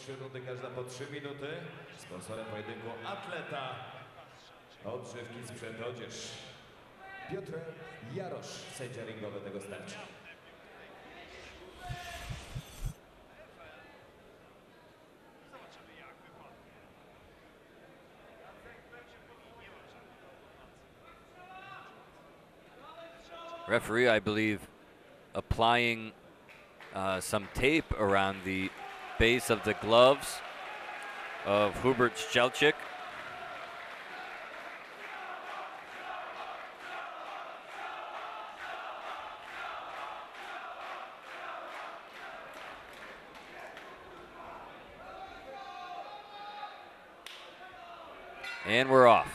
3 rundy, każda po 3 minuty. Sponsorem pojedynku atleta odżywki sprzęt odzież. Piotr Jarosz, sędzia ringowy tego starcia. Referee, I believe, applying some tape around the base of the gloves of Hubert Strzelczyk. And we're off.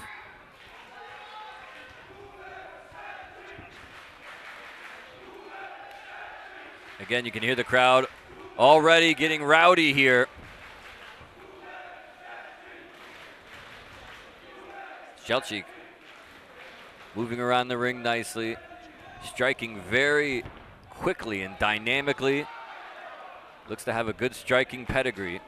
Again, you can hear the crowd already getting rowdy here. Strzelczyk moving around the ring nicely, striking very quickly and dynamically. Looks to have a good striking pedigree.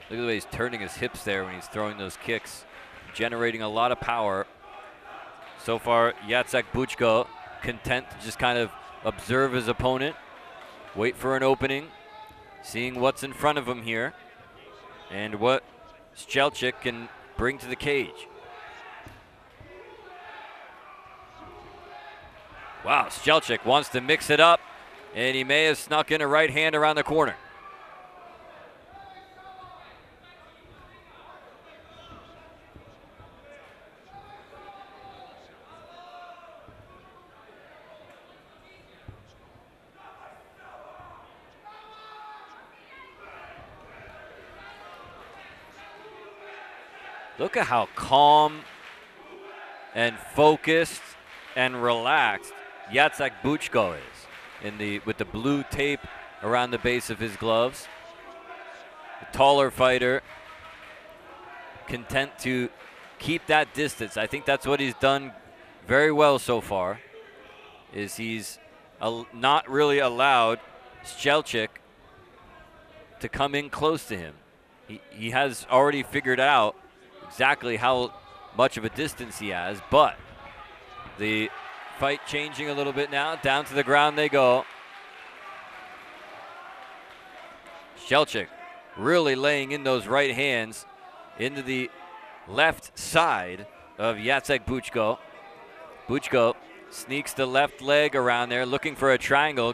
Look at the way he's turning his hips there when he's throwing those kicks, generating a lot of power. So far, Jacek Buczko content to just kind of observe his opponent, wait for an opening, seeing what's in front of him here, and what Strzelczyk can bring to the cage. Wow, Strzelczyk wants to mix it up, and he may have snuck in a right hand around the corner. Look at how calm and focused and relaxed Jacek Buczko is with the blue tape around the base of his gloves. The taller fighter, content to keep that distance. I think that's what he's done very well so far, is he's not really allowed Strzelczyk to come in close to him. He has already figured out exactly how much of a distance he has, but the fight changing a little bit now. Down to the ground they go. Strzelczyk really laying in those right hands into the left side of Jacek Buczko. Buczko sneaks the left leg around there, looking for a triangle.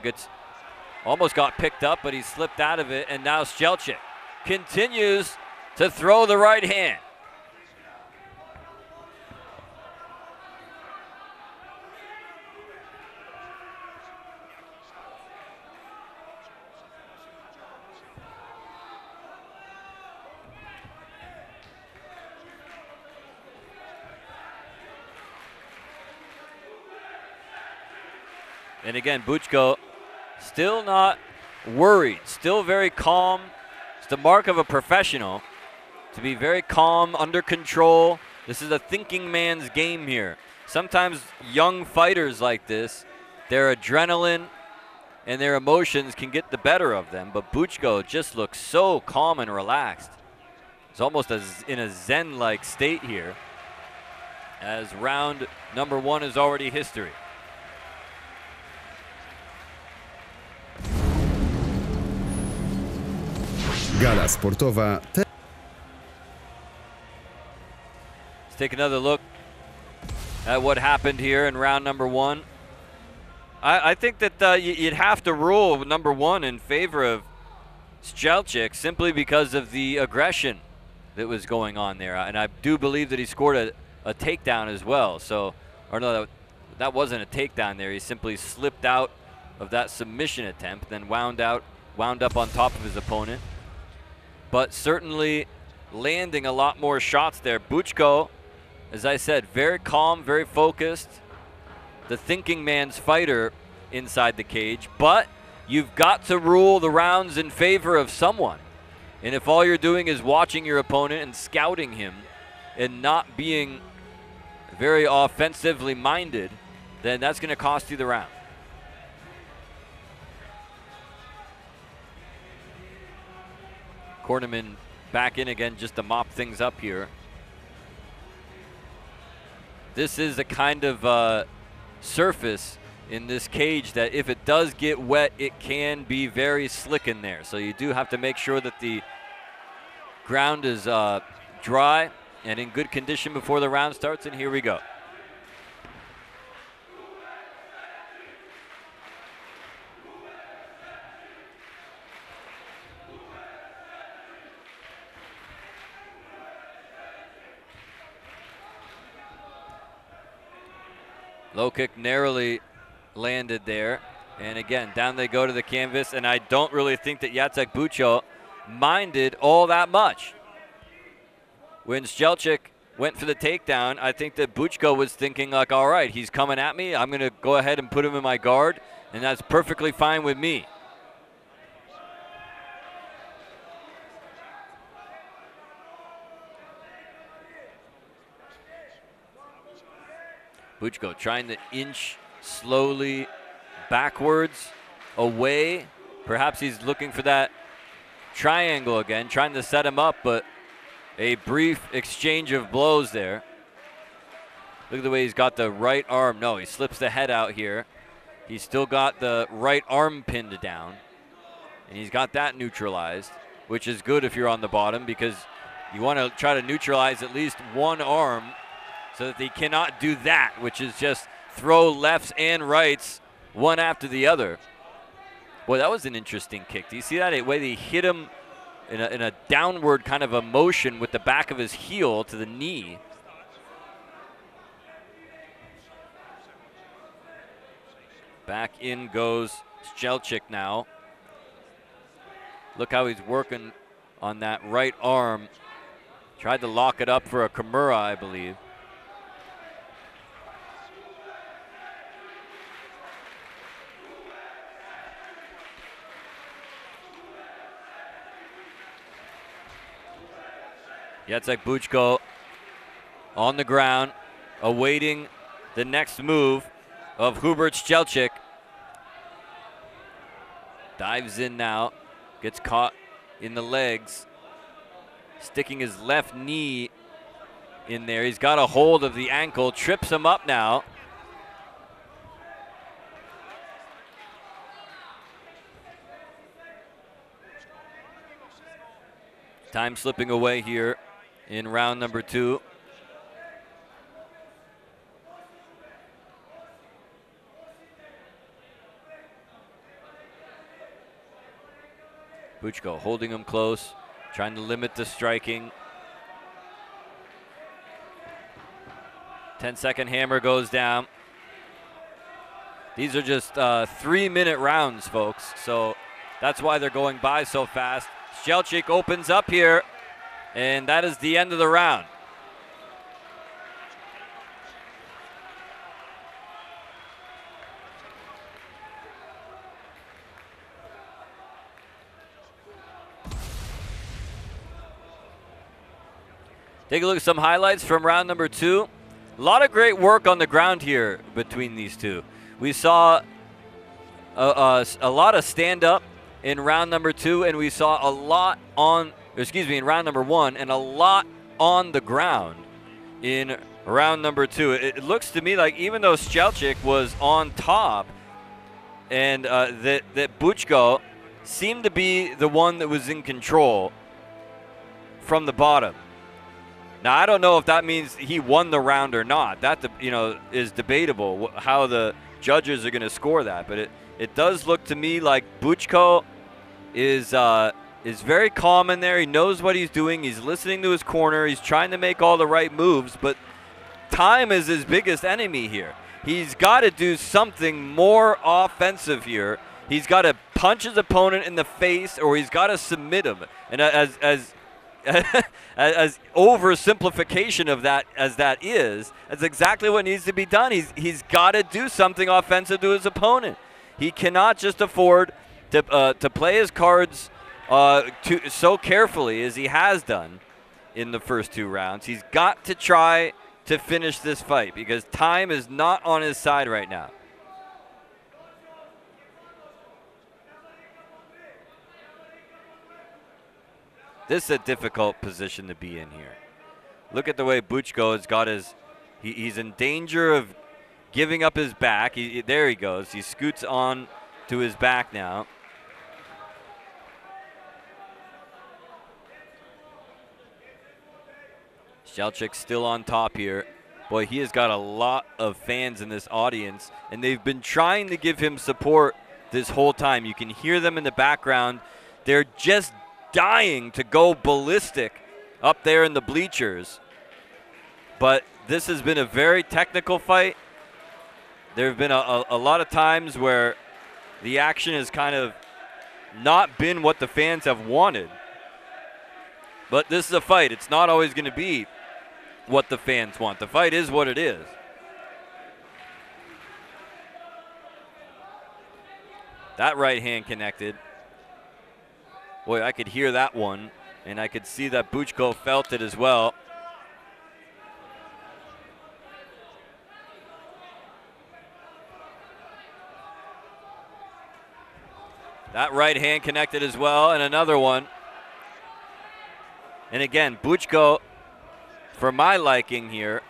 Almost got picked up, but he slipped out of it, and now Strzelczyk continues to throw the right hand. And again, Buczko still not worried, still very calm. It's the mark of a professional, to be very calm, under control. This is a thinking man's game here. Sometimes young fighters like this, their adrenaline and their emotions can get the better of them, but Buczko just looks so calm and relaxed. It's almost in a zen-like state here, as round number 1 is already history. Gala sportowa. Let's take another look at what happened here in round number 1. I think that you'd have to rule number 1 in favor of Strzelczyk simply because of the aggression that was going on there. And I do believe that he scored a takedown as well. So, or no, that wasn't a takedown there. He simply slipped out of that submission attempt, then wound up on top of his opponent. But certainly landing a lot more shots there. Buczko, as I said, very calm, very focused. The thinking man's fighter inside the cage. But you've got to rule the rounds in favor of someone. And if all you're doing is watching your opponent and scouting him and not being very offensively minded, then that's going to cost you the round. Korneman back in again just to mop things up here. This is a kind of surface in this cage that if it does get wet, it can be very slick in there. So you do have to make sure that the ground is dry and in good condition before the round starts, and here we go. Low kick narrowly landed there. And again, down they go to the canvas, and I don't really think that Jacek Buczko minded all that much. When Strzelczyk went for the takedown, I think that Buczko was thinking like, all right, he's coming at me. I'm going to go ahead and put him in my guard, and that's perfectly fine with me. Buczko trying to inch slowly backwards, away. Perhaps he's looking for that triangle again, trying to set him up, but a brief exchange of blows there. Look at the way he's got the right arm. No, he slips the head out here. He's still got the right arm pinned down, and he's got that neutralized, which is good if you're on the bottom because you want to try to neutralize at least one arm so that they cannot do that, which is just throw lefts and rights one after the other. Boy, that was an interesting kick. Do you see that way they hit him in a downward kind of a motion with the back of his heel to the knee? Back in goes Strzelczyk now. Look how he's working on that right arm. Tried to lock it up for a Kimura, I believe. Jacek Buczko on the ground, awaiting the next move of Hubert Strzelczyk. Dives in now, gets caught in the legs, sticking his left knee in there. He's got a hold of the ankle, trips him up now. Time slipping away here in round number 2. Buczko holding him close, trying to limit the striking. 10-second hammer goes down. These are just 3-minute rounds, folks, so that's why they're going by so fast. Strzelczyk opens up here, and that is the end of the round. Take a look at some highlights from round number 2. A lot of great work on the ground here between these two. We saw a lot of stand-up in round number 2, and we saw a lot in round number 1, and a lot on the ground in round number 2. It looks to me like even though Strzelczyk was on top, and that Buczko seemed to be the one that was in control from the bottom. Now, I don't know if that means he won the round or not. That, is debatable how the judges are going to score that. But it does look to me like Buczko is very calm in there. He knows what he's doing. He's listening to his corner. He's trying to make all the right moves. But time is his biggest enemy here. He's got to do something more offensive here. He's got to punch his opponent in the face, or he's got to submit him. And as oversimplification of that as that is, that's exactly what needs to be done. He's got to do something offensive to his opponent. He cannot just afford to play his cards so carefully as he has done in the first 2 rounds. He's got to try to finish this fight because time is not on his side right now. This is a difficult position to be in here. Look at the way Buczko has got his, he's in danger of giving up his back. There he goes. He scoots on to his back now. Strzelczyk still on top here. Boy, he has got a lot of fans in this audience, and they've been trying to give him support this whole time. You can hear them in the background. They're just dying to go ballistic up there in the bleachers. But this has been a very technical fight. There have been a lot of times where the action has kind of not been what the fans have wanted. But this is a fight. It's not always going to be what the fans want. The fight is what it is. That right hand connected. Boy, I could hear that one, and I could see that Buczko felt it as well. That right hand connected as well, and another one. And again, Buczko, for my liking here,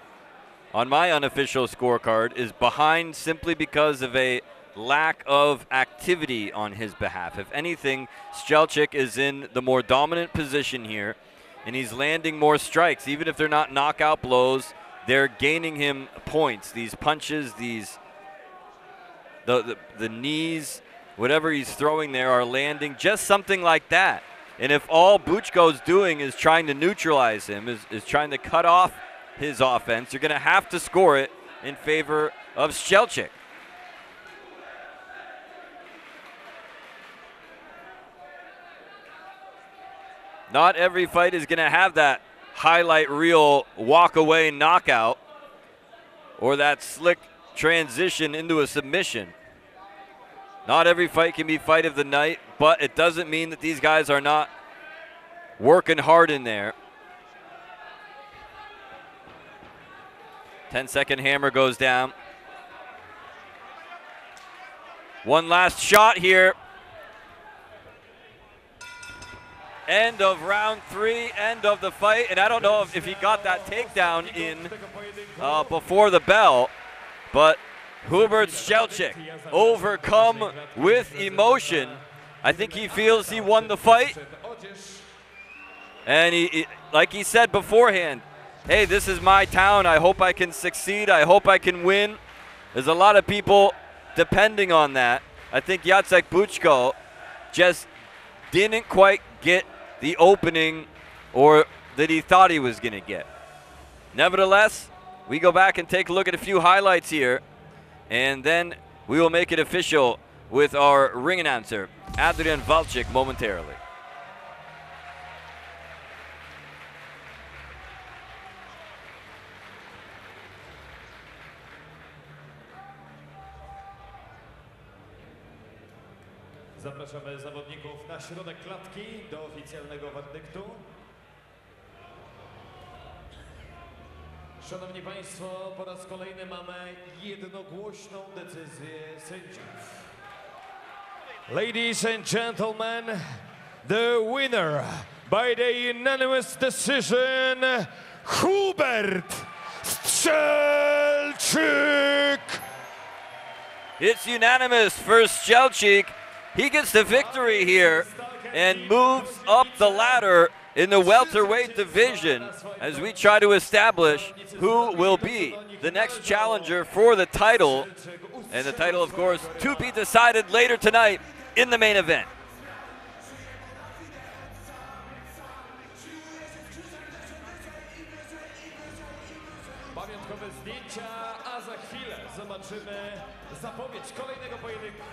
on my unofficial scorecard, is behind simply because of a lack of activity on his behalf. If anything, Strzelczyk is in the more dominant position here, and he's landing more strikes. Even if they're not knockout blows, they're gaining him points. These punches, these the knees, whatever he's throwing there are landing, just something like that. And if all Buczko's doing is trying to neutralize him, is trying to cut off his offense, you're going to have to score it in favor of Strzelczyk. Not every fight is going to have that highlight reel walk-away knockout or that slick transition into a submission. Not every fight can be fight of the night, but it doesn't mean that these guys are not working hard in there. 10-second hammer goes down. One last shot here. End of round 3, end of the fight. And I don't know if he got that takedown in before the bell, but Hubert Strzelczyk, overcome with emotion. I think he feels he won the fight. And he, like he said beforehand, hey, this is my town. I hope I can succeed. I hope I can win. There's a lot of people depending on that. I think Jacek Buczko just didn't quite get the opening or that he thought he was going to get. Nevertheless, we go back and take a look at a few highlights here, and then we will make it official with our ring announcer, Adrian Walczyk, momentarily. Zapraszamy zawodników na środek klatki do oficjalnego werdyktu. Szanowni Państwo, po raz kolejny mamy jednogłośną decyzję sędziów. Ladies and gentlemen, the winner by the unanimous decision, Hubert Strzelczyk. It's unanimous for Strzelczyk. He gets the victory here and moves up the ladder in the welterweight division as we try to establish who will be the next challenger for the title. And the title, of course, to be decided later tonight in the main event. Pamiątkowe zdjęcia, a za chwilę zobaczymy zapowiedź kolejnego pojedynku.